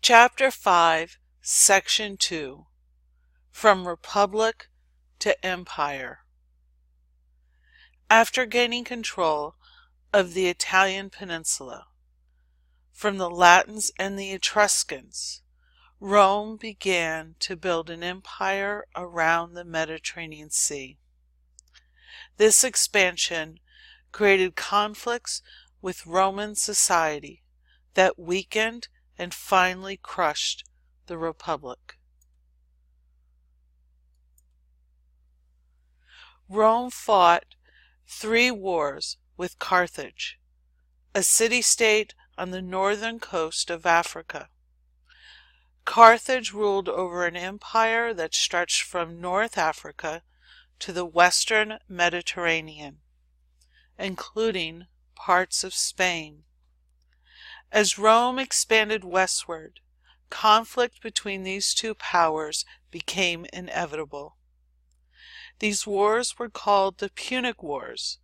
Chapter 5, Section 2, From Republic to Empire. After gaining control of the Italian peninsula from the Latins and the Etruscans, Rome began to build an empire around the Mediterranean Sea. This expansion created conflicts with Roman society that weakened and finally crushed the Republic. Rome fought 3 wars with Carthage, a city-state on the northern coast of Africa. Carthage ruled over an empire that stretched from North Africa to the western Mediterranean, including parts of Spain. As Rome expanded westward, conflict between these two powers became inevitable. These wars were called the Punic Wars,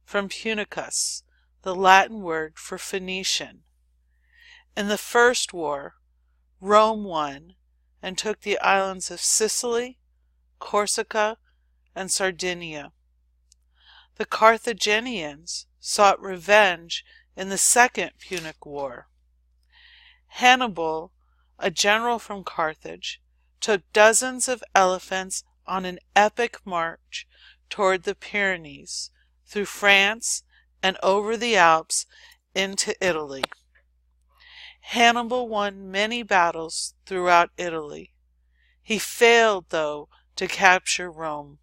from Punicus, the Latin word for Phoenician. In the first war, Rome won and took the islands of Sicily, Corsica, and Sardinia. The Carthaginians sought revenge in the Second Punic War. Hannibal, a general from Carthage, took dozens of elephants on an epic march toward the Pyrenees, through France and over the Alps into Italy. Hannibal won many battles throughout Italy. He failed, though, to capture Rome.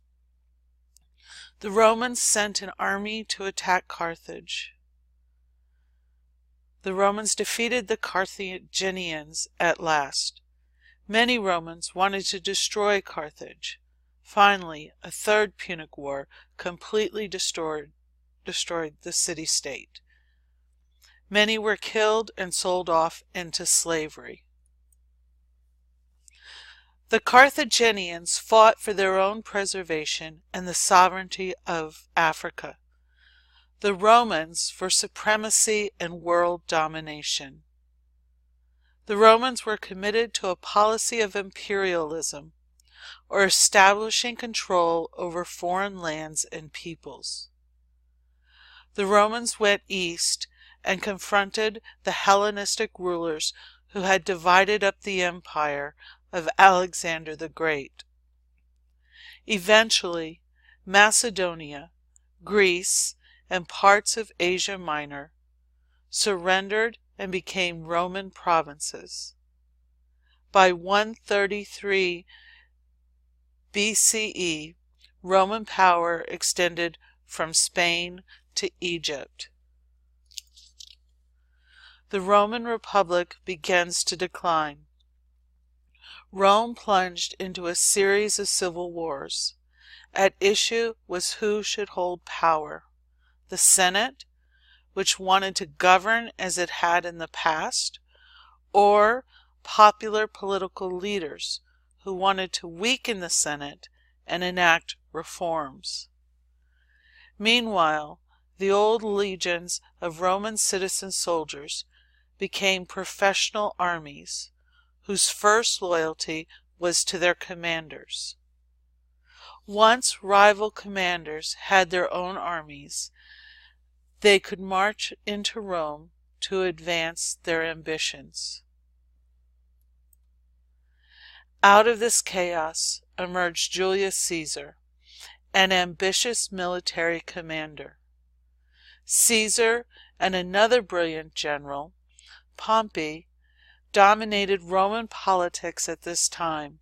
The Romans sent an army to attack Carthage. The Romans defeated the Carthaginians at last. Many Romans wanted to destroy Carthage. Finally, a third Punic War completely destroyed the city-state. Many were killed and sold off into slavery. The Carthaginians fought for their own preservation and the sovereignty of Africa. The Romans for supremacy and world domination. The Romans were committed to a policy of imperialism, or establishing control over foreign lands and peoples. The Romans went east and confronted the Hellenistic rulers who had divided up the empire of Alexander the Great. Eventually, Macedonia, Greece, and parts of Asia Minor surrendered and became Roman provinces. By 133 BCE, Roman power extended from Spain to Egypt. The Roman Republic begins to decline. Rome plunged into a series of civil wars. At issue was who should hold power: the Senate, which wanted to govern as it had in the past, or popular political leaders who wanted to weaken the Senate and enact reforms. Meanwhile, the old legions of Roman citizen soldiers became professional armies, whose first loyalty was to their commanders. Once rival commanders had their own armies, they could march into Rome to advance their ambitions. Out of this chaos emerged Julius Caesar, an ambitious military commander. Caesar and another brilliant general, Pompey, dominated Roman politics at this time.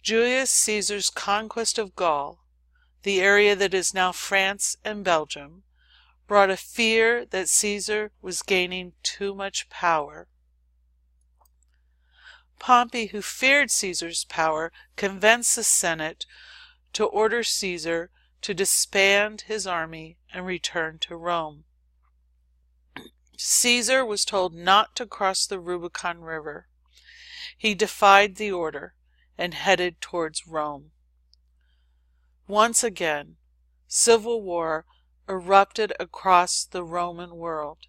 Julius Caesar's conquest of Gaul, the area that is now France and Belgium, brought a fear that Caesar was gaining too much power. Pompey, who feared Caesar's power, convinced the Senate to order Caesar to disband his army and return to Rome. Caesar was told not to cross the Rubicon River. He defied the order and headed towards Rome. Once again, civil war erupted across the Roman world.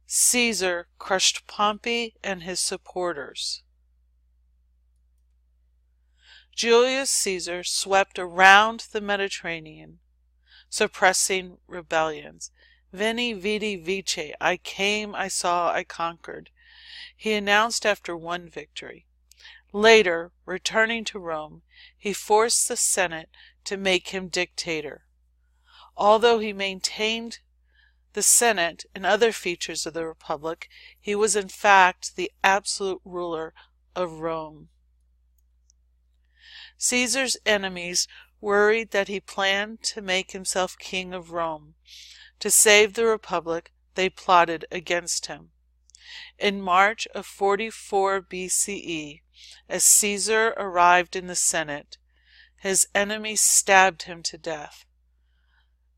Caesar crushed Pompey and his supporters. Julius Caesar swept around the Mediterranean, suppressing rebellions. Veni, vidi, vici. I came, I saw, I conquered, he announced after one victory. Later, returning to Rome, he forced the Senate to make him dictator. Although he maintained the Senate and other features of the Republic, he was in fact the absolute ruler of Rome. Caesar's enemies worried that he planned to make himself king of Rome. To save the Republic, they plotted against him. In March of 44 BCE, as Caesar arrived in the Senate, his enemies stabbed him to death.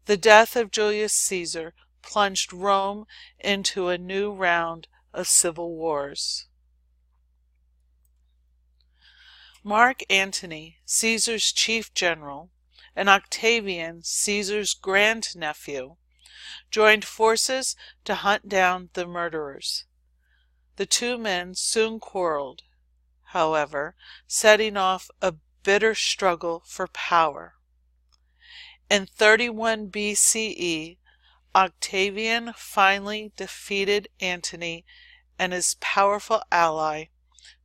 The death of Julius Caesar plunged Rome into a new round of civil wars. Mark Antony, Caesar's chief general, and Octavian, Caesar's grandnephew, joined forces to hunt down the murderers. The two men soon quarreled, however, setting off a bitter struggle for power. In 31 BCE, Octavian finally defeated Antony and his powerful ally,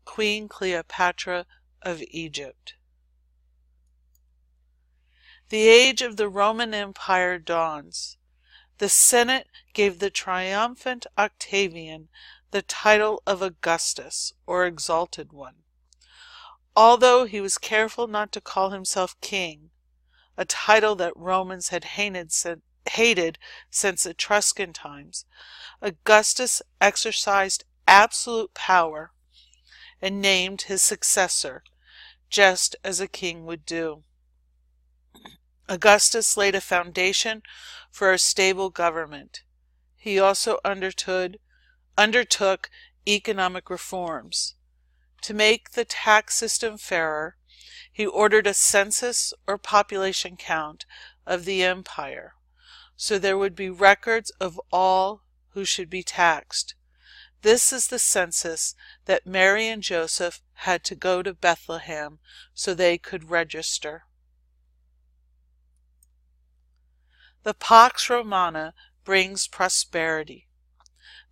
Queen Cleopatra of Egypt. The age of the Roman Empire dawns. The Senate gave the triumphant Octavian the title of Augustus, or Exalted One. Although he was careful not to call himself king, a title that Romans had hated since Etruscan times, Augustus exercised absolute power and named his successor, just as a king would do. Augustus laid a foundation for a stable government. He also undertook economic reforms. To make the tax system fairer, he ordered a census or population count of the empire, so there would be records of all who should be taxed. This is the census that Mary and Joseph had to go to Bethlehem so they could register. The Pax Romana brings prosperity.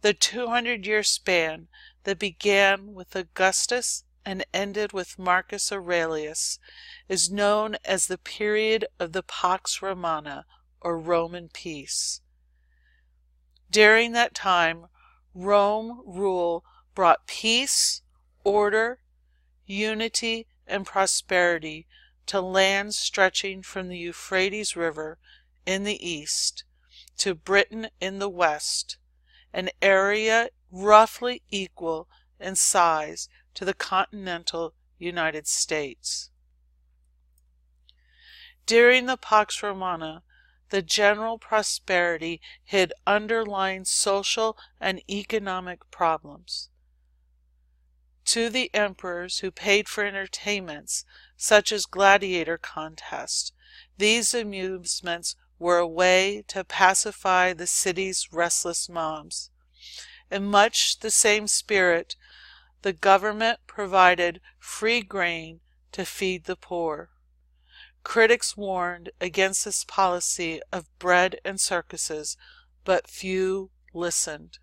The 200-year span that began with Augustus and ended with Marcus Aurelius is known as the period of the Pax Romana, or Roman peace. During that time, Rome rule brought peace, order, unity, and prosperity to lands stretching from the Euphrates River in the east to Britain in the west, an area roughly equal in size to the continental United States. During the Pax Romana, the general prosperity hid underlying social and economic problems. To the emperors who paid for entertainments, such as gladiator contests, these amusements were a way to pacify the city's restless mobs. In much the same spirit, the government provided free grain to feed the poor. Critics warned against this policy of bread and circuses, but few listened.